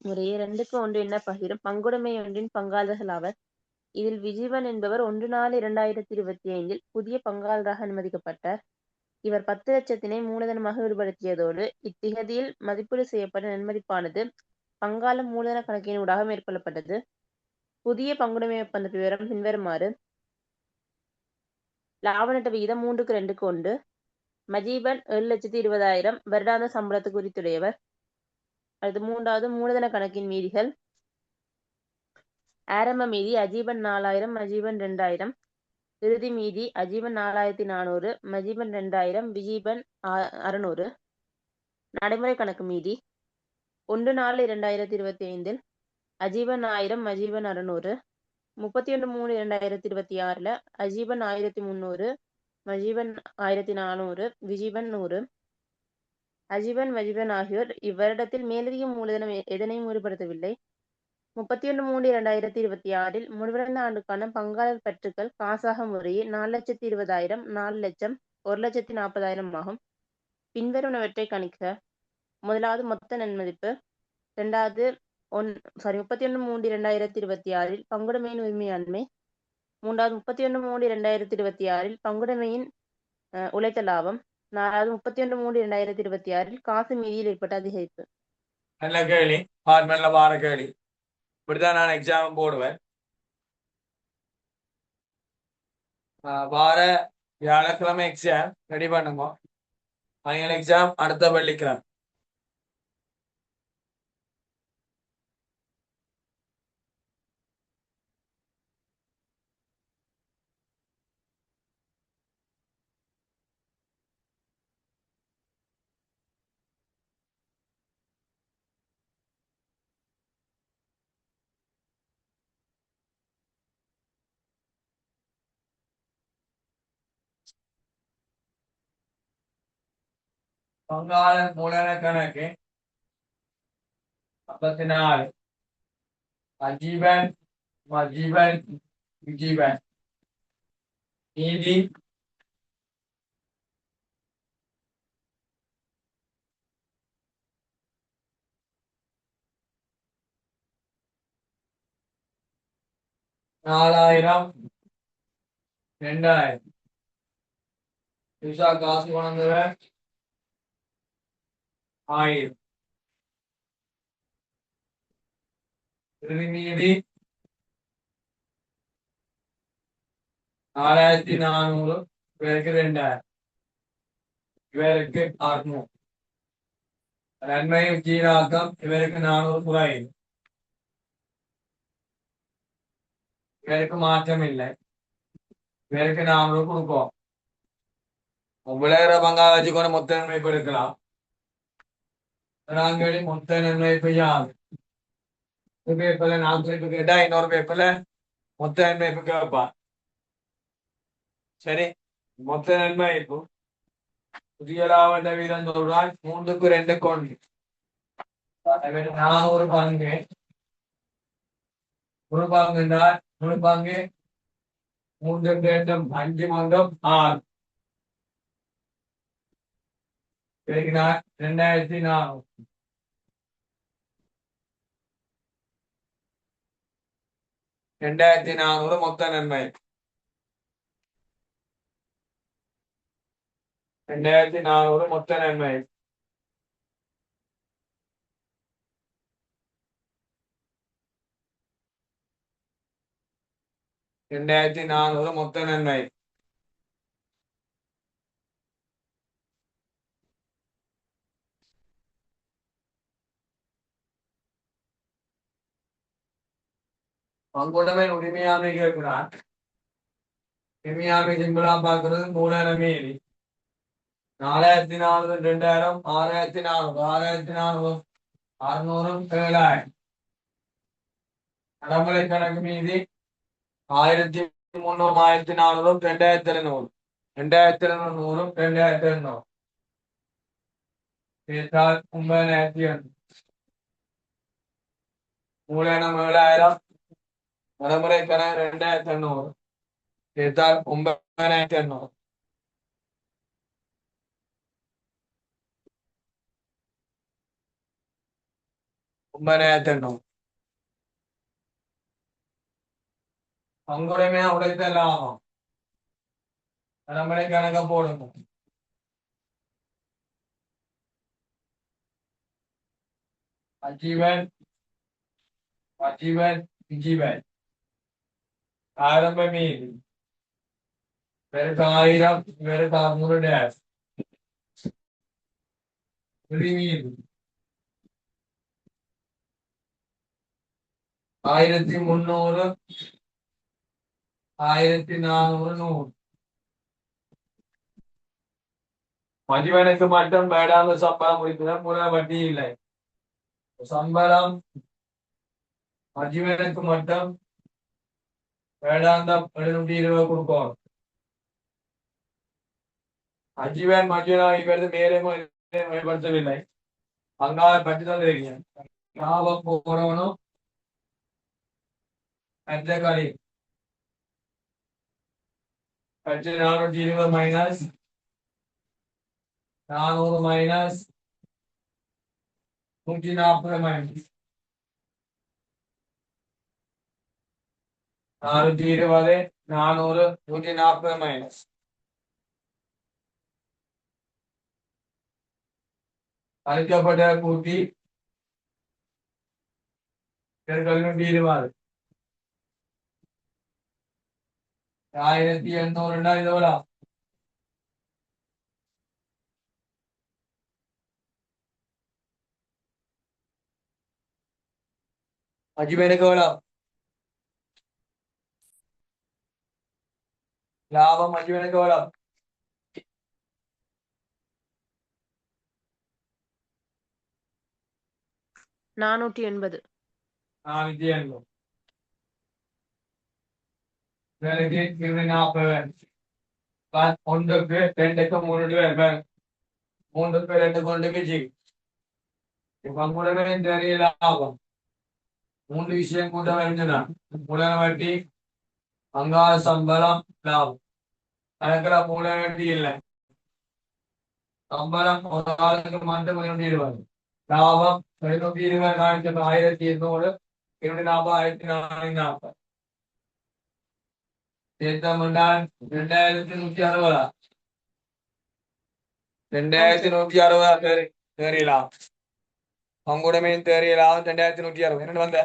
முறையே 2-1 என பகிரும் பங்குடைமை ஒன்றின் பங்காளர்கள் ஆவர். இதில் விஜீவன் என்பவர் 1/4/2025 புதிய பங்காளராக அனுமதிக்கப்பட்டார். இவர் 10 லட்சத்தினை மூலதனமாக விடுபடுத்தியதோடு இத்திகதியில் மதிப்பீடு செய்யப்பட்ட நன்மதிப்பானது பங்காள மூலதன கணக்கினூடாக மேற்கொள்ளப்பட்டது. புதிய பங்குடைமை ஒப்பந்த விவரம் பின்வருமாறு. லாப நட்ட விகிதம் 3:2 மஜீபன் 7,20,000 வருடாந்த சம்பளத்துக்கு உரித்துடையவர். அடுத்து 3வது மூலதன கணக்கின் மீதிகள். ஆரம்ப மீதி அஜீபன் 4,000 மஜீபன் 2,000. இறுதி மீதி அஜீபன் 4,400 மஜீபன் 2,000 விஜீபன் 600. நடைமுறை கணக்கு மீதி 1/4/2025 அஜீபன் 1000 மஜீபன் 600. 31/3/2026 அஜீபன் 1,300 மஜீபன் 1,400 விஜீபன் 100. அஜீபன் மஜீபன் ஆகியோர் இவ்வருடத்தில் மேலதிக மூலதனம் எதனையும் ஈடுபடுத்தவில்லை. 31/3/2026 முடிவடைந்த ஆண்டுக்கான பங்காளர் பற்றுக்கள் காசாக முறையே 4,20,000 4 லட்சம் 1,40,000 ஆகும். பின்வருவனவற்றை கணிக்க. முதலாவது மொத்த நன்மதிப்பு. இரண்டாவது 31/3/2026 பங்குடைமையின் உரிமையாண்மை. மூன்றாவது 31/3/2026 பங்குடைமையின் உழைத்த லாபம். 4வது 31/3/2026 காசு மீதியில் ஏற்பட்ட அதிகரிப்பு. நல்ல கேள்வி. பார்மெல்ல வார கேள்வி. இப்படிதான் நான் எக்ஸாம் போடுவேன். வார வியாழக்கிழமை எக்ஸாம் ரெடி பண்ணுங்க. ஃபைனல் எக்ஸாம் அடுத்த வெள்ளிக்கிழமை. பங்காளர் மூலதன கணக்கு 54. அஜீபன் மஜீபன் விஜீபன். நீதி 4,000 2,000. காசு கொண்டு 1,000. மீதி 4,400 இவருக்கு 2,000 இவருக்கு 600. நன்மை ஜீராக்கம் இவருக்கு 400 குறையும். இவருக்கு மாற்றம் இல்லை. இவருக்கு 400 கொடுப்போம். விளையாடுற பங்கா வச்சுக்கொண்டு மொத்த நன்மை எடுக்கலாம். நாங்கள் மொத்த நன்மை யாது பேப்பர்ல 4 கேட்டா இன்னொரு பேப்பர்ல மொத்த நன்மை கேட்பா. சரி, மொத்த நன்மை இப்போ புதிய லாப வீதம் சொல்றால் 3:2 கொண்டு 400 பங்கு. ஒரு பங்கு என்றால் ஒரு பங்கு 3 5 மொத்தம் 6. பெருகினார் 2,400. 2,400 மொத்த நன்மை. 2,400 மொத்த நன்மை. 2400 மொத்த நன்மை. பங்குடைமை உரிமையாமை கேட்கிறான். உரிமையாமை சிம்பிளா பார்க்கிறது மூலதன மீதி 4400 2000 6400 600 7000 நடைமுறை கணக்கு மீதி 1300 1400 2700 2700 2700 சேர்த்தால் 9800 மூலதனம் 7000 நடைமுறை கணக்கு 2800 சேர்த்தால் 9800 9800 பங்குடைமையா உடைத்த லாபம் நடைமுறை கணக்க போடுங்க. அஜீவன் விஜீவன் ஆரம்ப மீதி பெருக்க 1000 பெருக்க 600 டேஷ் மீதி 1300 1400 100 மதிவனுக்கு மட்டும் வேடாந்த சம்பளம் முடிப்பதால் புற வட்டி இல்லை. சம்பளம் மதிவனுக்கு மட்டும் வேடாந்தம் 720 கொடுக்கும். அஜீவன் மஜ்ஜனாவிக்கிறது மேலே மேம்படுத்தவில்லை. அங்கால பற்றி தான் தெரியும். லாபம் போறவனும் களி 420 மைனஸ் 400 மைனஸ் 140 மைனஸ் 420 400 140 மைனஸ் அழிக்கப்பட்ட கூட்டி பெருக்கல் 120 1800 இதோட அஜிபேனுக்கு எவ்வளோ லாபம்? அஜிபேனுக்கு எவ்வளோ? 480. 480 வேலைக்கு 40 ஒன்றுக்கு 2க்கு 3 பேர் 3க்கு 2 கொண்டுக்கு ஜி இப்ப கூடவே தெரிய லாபம் 3 விஷயம் கூட வேண்டுனா மூலதன வட்டி அங்காள சம்பளம் லாபம் கணக்கில் மூலதன வட்டி இல்லை. சம்பளம் ஒரு ஆளுக்கு மட்டும் 720 லாபம் 720 1200 240 1440 சேர்த்தமென்றால் 2160 2160 தேறியலாம். பங்குடைமையும் தேறியலாம் 2160 என்ன வந்த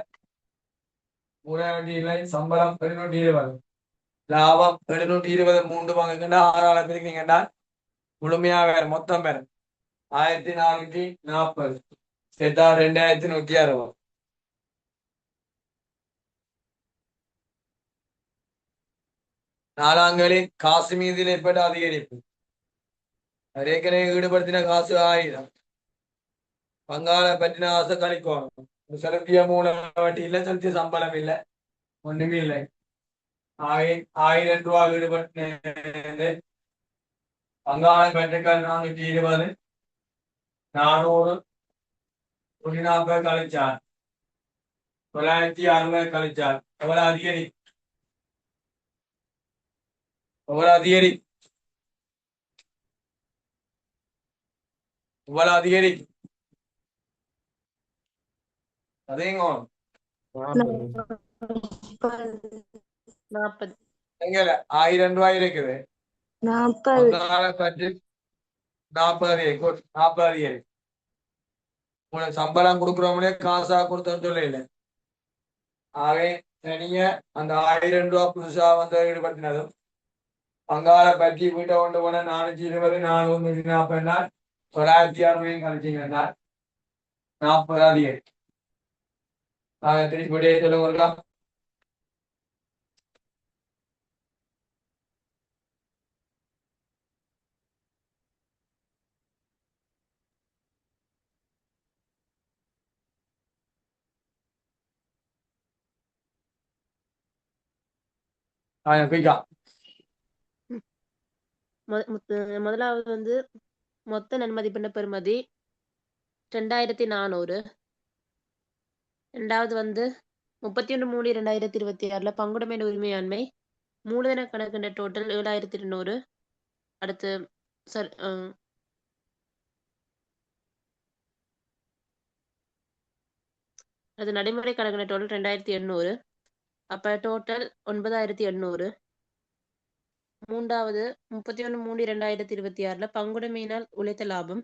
இல்லை. சம்பளம் 720 லாபம் 720 3 பங்குன்னா 6 பிரிக்கிறீங்கன்னா முழுமையா வேற மொத்தம் வேற 1440 சேர்த்தா 2160 நாலாங்களில் காசு மீதில் ஏற்பட்ட அதிகரிப்பு ஏற்கனவே ஈடுபடுத்தின காசு 1000 பங்காள பற்றின ஆசை கழிக்கணும். செலுத்திய மூல வட்டி இல்லை, செலுத்திய சம்பளம் இல்லை, ஒண்ணுமே இல்லை. 1000 ரூபாய் ஈடுபட்டு பங்காள பெற்றுக்கள் 420 400 140 கழிச்சார் 960 கழிச்சார் எவ்வளவு அதிகரி எவ்வளவு அதிகரி எவ்வளவு அதிகரி அதேங்க 40. எங்கல 1000 ரூபாய் இருக்குது 40 பற்றி 40 அதிகரி உனக்கு சம்பளம் கொடுக்குறவங்களே காசா கொடுத்தோன்னு சொல்ல இல்லை. ஆகவே தனிய அந்த 1000 ரூபா புதுசா வந்து ஈடுபடுத்தினதும் பங்காள பற்றி வீட்டை கொண்டு போன 420 440 960 கழிச்சிங்கன்னா 40 அதிகம். திருப்பி விடையை சொல்லுங்க. குயிக்கா முதலாவது வந்து மொத்த நன்மதிப்பின பெறுமதி 2400. ரெண்டாவது வந்து 31/3/2026 பங்குடைமை உரிமையாண்மை மூலதன கணக்கின்ற டோட்டல் 7200. அடுத்து சார் அது நடைமுறை கணக்கின டோட்டல் 2800. அப்ப டோட்டல் 9800. மூன்றாவது 31/3/2026 பங்குடைமையினால் உழைத்த லாபம்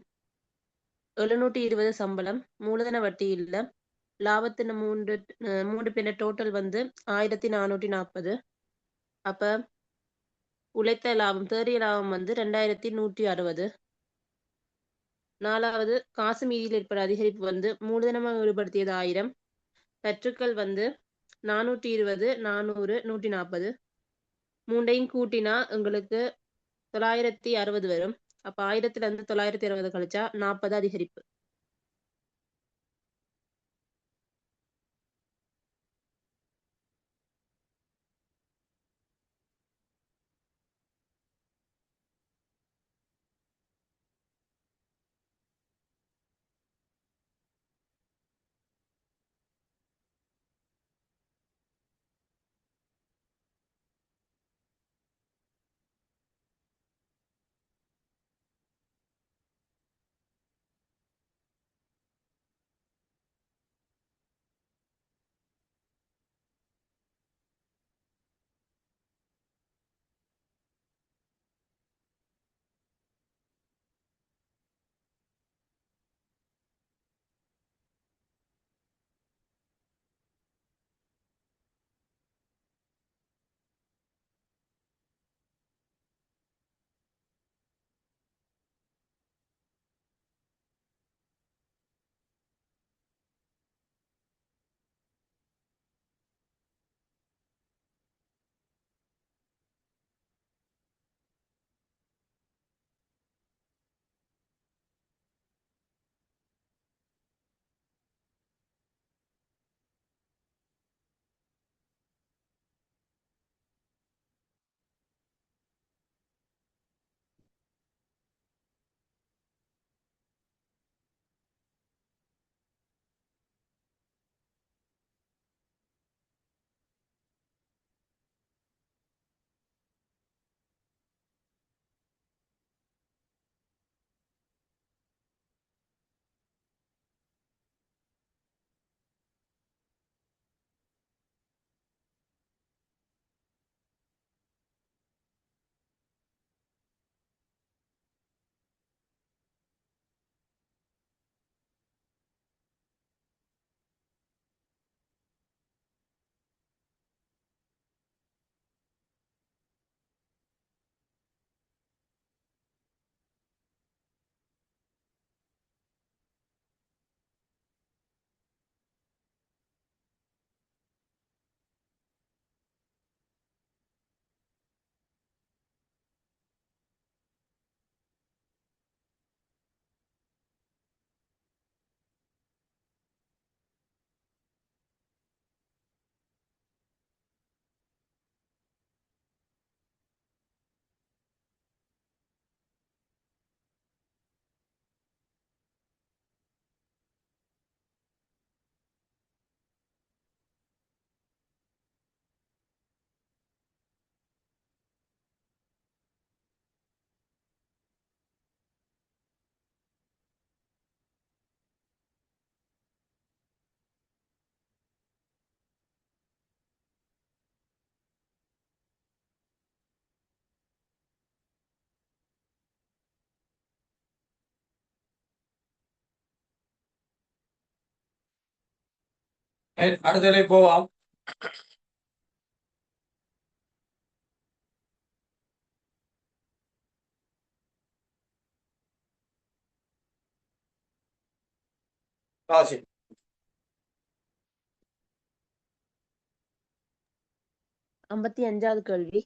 720 சம்பளம் மூலதன வட்டி இல்ல லாபத்தின் மூன்று பின்ன டோட்டல் வந்து 1440. அப்ப உழைத்த லாபம் தேறிய லாபம் வந்து 2160. நாலாவது காசு மீதியில் ஏற்பட அதிகரிப்பு வந்து மூலதனமாக ஈடுபடுத்தியது 1000. பற்றுக்கள் வந்து 420 400 140. மூண்டையும் கூட்டினா உங்களுக்கு 960 வரும். அப்ப 1000ல இருந்து 960 கழிச்சா 40 அதிகரிப்பு. அடுத்ததை போவோம். ராசி 55வது கேள்வி.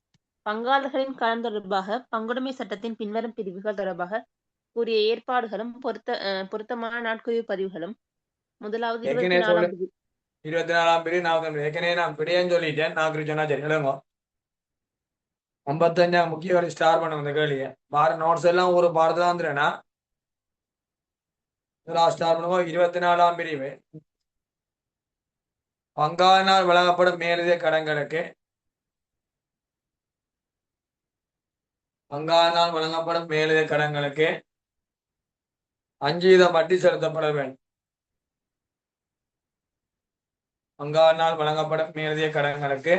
பங்காளர்களின் கடன் தொடர்பாக பங்குடைமை சட்டத்தின் பின்வரும் பிரிவுகள் தொடர்பாக கூறிய ஏற்பாடுகளும் பொருத்தமான நாட்குறிவு பதிவுகளும். முதலாவது ஏற்கனவே சொல்லு 24ஆம் பிரிவு. 24ஆம் பிரி நான் ஏற்கனவே நான் பிடியன்னு சொல்லிட்டேன். நான் சொன்னா சரி எழுதுங்க. 55 முக்கிய வரி ஸ்டார் பண்ணுங்க இந்த கேள்வியை. பாரு நோட்ஸ் எல்லாம் ஒரு பாடத்தை தான் வந்துடுறேன்னா ஸ்டார் பண்ணுவோம். 24ஆம் பிரிவு பங்காளினால் வழங்கப்படும் மேலதிக கடன்களுக்கு பங்காளினால் வழங்கப்படும் மேலதிக கடன்களுக்கு 5% வட்டி செலுத்தப்பட வேண்டும். பங்காளினால் வழங்கப்படும் மேலதிக கடன்களுக்கு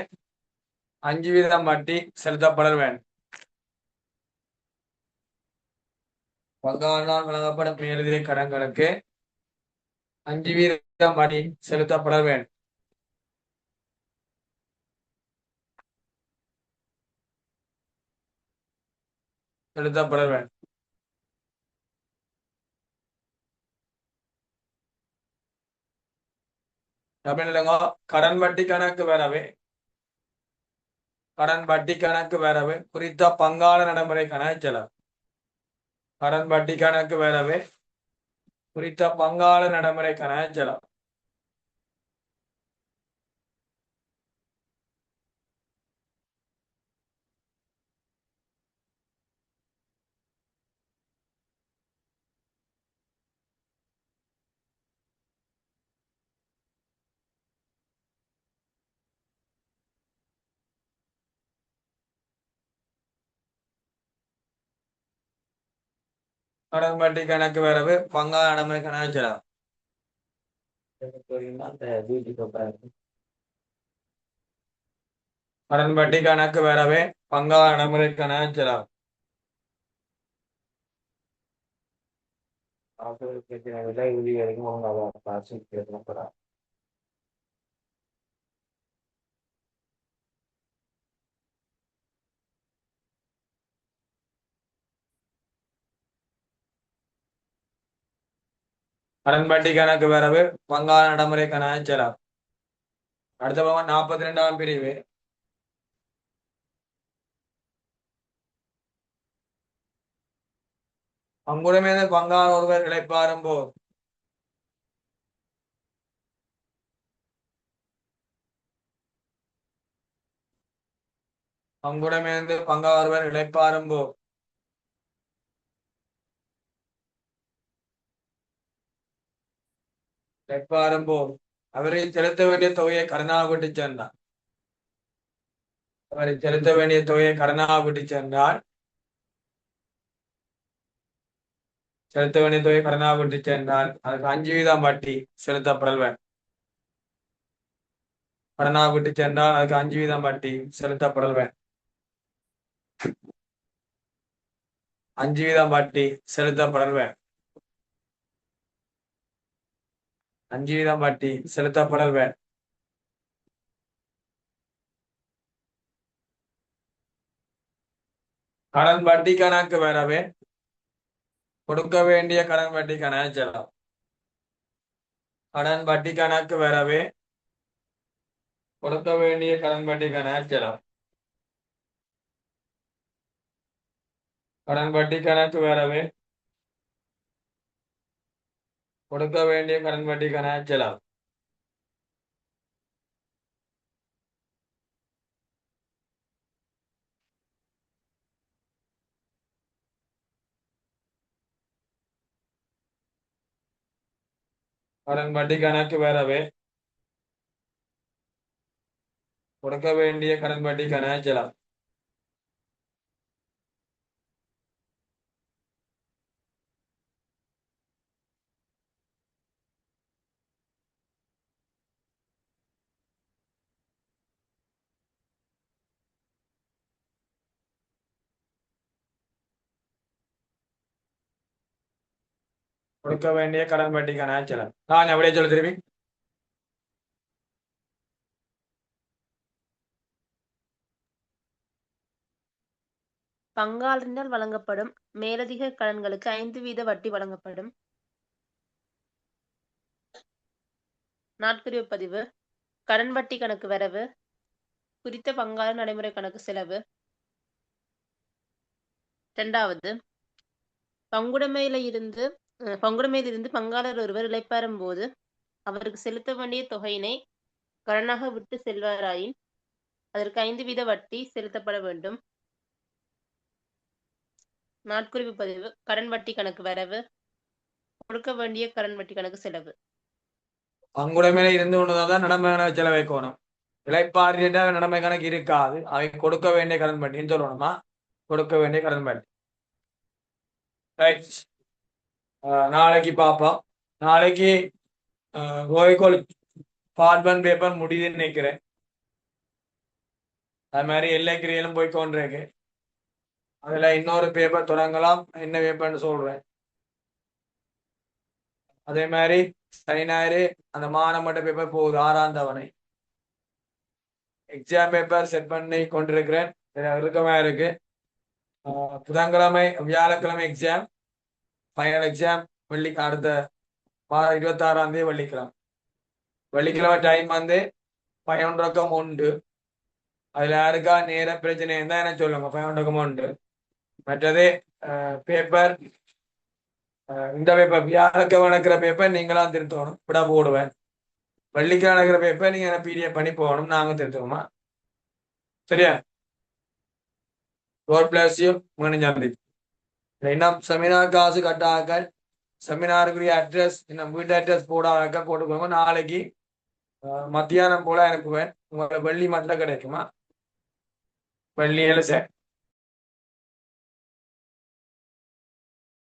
5% வட்டி செலுத்தப்பட வேண்டும். பங்காளினால் வழங்கப்படும் மேலதிக கடன்களுக்கு 5% வட்டி செலுத்தப்பட வேண்டும். செலுத்தப்பட வேண்டும். கடன் வட்டி கணக்கு வரவு கடன் வட்டி கணக்கு வரவு குறித்த பங்காள நடைமுறைக்கான செலவு. கடன் வட்டி கணக்கு வரவு குறித்த பங்காள நடைமுறைக்கான செலவு. கடன் வட்டி கணக்கு வரவு பங்காள நடைமுறைக்கான செலவு. கடன் வட்டி கணக்கு வரவு பங்காள நடைமுறைக்கான செலவு. கடன் வட்டி கணக்கு வரவு பங்காள நடைமுறைக்கான செலவு. அடுத்த பக்கம் 42ஆம் பிரிவு பங்குடைமை பங்காள ஒருவர் இழைப்பாரும் போது பங்குடைமை பங்காள ஒருவர் இழைப்பாரும் போது அவரை செலுத்த வேண்டிய தொகையை கடனாக விட்டு சென்றார். அவரை செலுத்த வேண்டிய தொகையை கடனாக விட்டு சென்றால் செலுத்த வேண்டிய தொகை கடனாக விட்டு சென்றால் அதுக்கு 5% வட்டி செலுத்தப்பட வேண்டும். கடனாக விட்டு சென்றால் அதுக்கு 5% வட்டி செலுத்தப்பட வேண்டும். 5% வட்டி செலுத்தப்பட வேண்டும். 5% வட்டி செலுத்தப்பட வேண்டும். கடன் வட்டி கணக்கு வரவே கொடுக்க வேண்டிய கடன் வட்டி கணக்கு செலவு. கடன் வட்டி கணக்கு வரவே கொடுக்க வேண்டிய கடன் வட்டி கணக்கு செலவு. கடன் வட்டி கணக்கு வரவே கொடுக்க வேண்டிய கடன் வட்டி கணக்கு செலவு. கடன் வட்டி கணக்கு வரவே கொடுக்க வேண்டிய கடன் வட்டி கணக்கு செலவு. கொடுக்க வேண்டிய கடன் வட்டி கணக்கு செலவு. நான் அப்படியே சொல்ல திரும்பி பங்காளரினால் வழங்கப்படும் மேலதிக கடன்களுக்கு 5% வட்டி வழங்கப்படும். நாட்குறிப்பு பதிவு. கடன் வட்டி கணக்கு வரவு. குறித்த பங்காளர் நடைமுறை கணக்கு செலவு. 2வது, பங்குடைமையிலிருந்து பங்காளர் ஒருவர் இளைப்பாறும் போது அவருக்கு செலுத்த வேண்டிய தொகையினை கடனாக விட்டு செல்வாராயின் அதற்கு 5% வட்டி செலுத்தப்பட வேண்டும். நாட்குறிப்பு பதிவு. கடன் வட்டி கணக்கு வரவு. கொடுக்க வேண்டிய கடன் வட்டி கணக்கு செலவு. பங்குடைமையில இருந்து கொண்டுதான் நடமை கணக்கு செலவு வைக்கணும். இளைப்பாறுகின்ற நடமை கணக்கு இருக்காது. அவை கொடுக்க வேண்டிய கடன் வட்டின்னு சொல்லணுமா? கொடுக்க வேண்டிய கடன் வட்டி. ரைட். நாளைக்கு பார்ப்போம். நாளைக்கு கோழிக்கோள் பார்ட் 1 பேப்பர் முடியுதுன்னு நினைக்கிறேன். அது மாதிரி எல்லை கிரியலும் போய் கொண்டிருக்கு. அதுல இன்னொரு பேப்பர் தொடங்கலாம். என்ன பேப்பர்னு சொல்றேன். அதே மாதிரி சனி ஞாயிறு அந்த மானமட்ட பேப்பர் போகுது 6ஆம் தவணை. எக்ஸாம் பேப்பர் செட் பண்ணி கொண்டிருக்கிறேன். இறுக்கமா இருக்கு. புதன்கிழமை வியாழக்கிழமை எக்ஸாம், ஃபைனல் எக்ஸாம். அடுத்த 26ஆம் தேதி வெள்ளிக்கிழமை. வெள்ளிக்கிழமை டைம் வந்து 11:00 உண்டு. அதுல யாருக்கா நேர பிரச்சனை இருந்தா என்ன சொல்லுங்க. 11:00 உண்டு. மற்றது பேப்பர், இந்த பேப்பர் வியாழக்கிழமை நடக்கிற பேப்பர் நீங்களாம் திருத்தணும். விட போடுவேன். வெள்ளிக்கிழமை நடக்கிற பேப்பர் நீங்க PDF பண்ணி போகணும். நாங்க திருத்துவோமா? சரியா? God bless you. முடிஞ்சாந்தி. இன்னும் செமினார் காசு கட்டாக்கள், செமினாருக்குரிய அட்ரஸ், இன்னும் வீட்டு அட்ரஸ் போடாக்க போட்டுக்கோங்க. நாளைக்கு மத்தியானம் போல அனுப்புவேன். உங்களோட வெள்ளி மட்டும் கிடைக்குமா? வெள்ளியில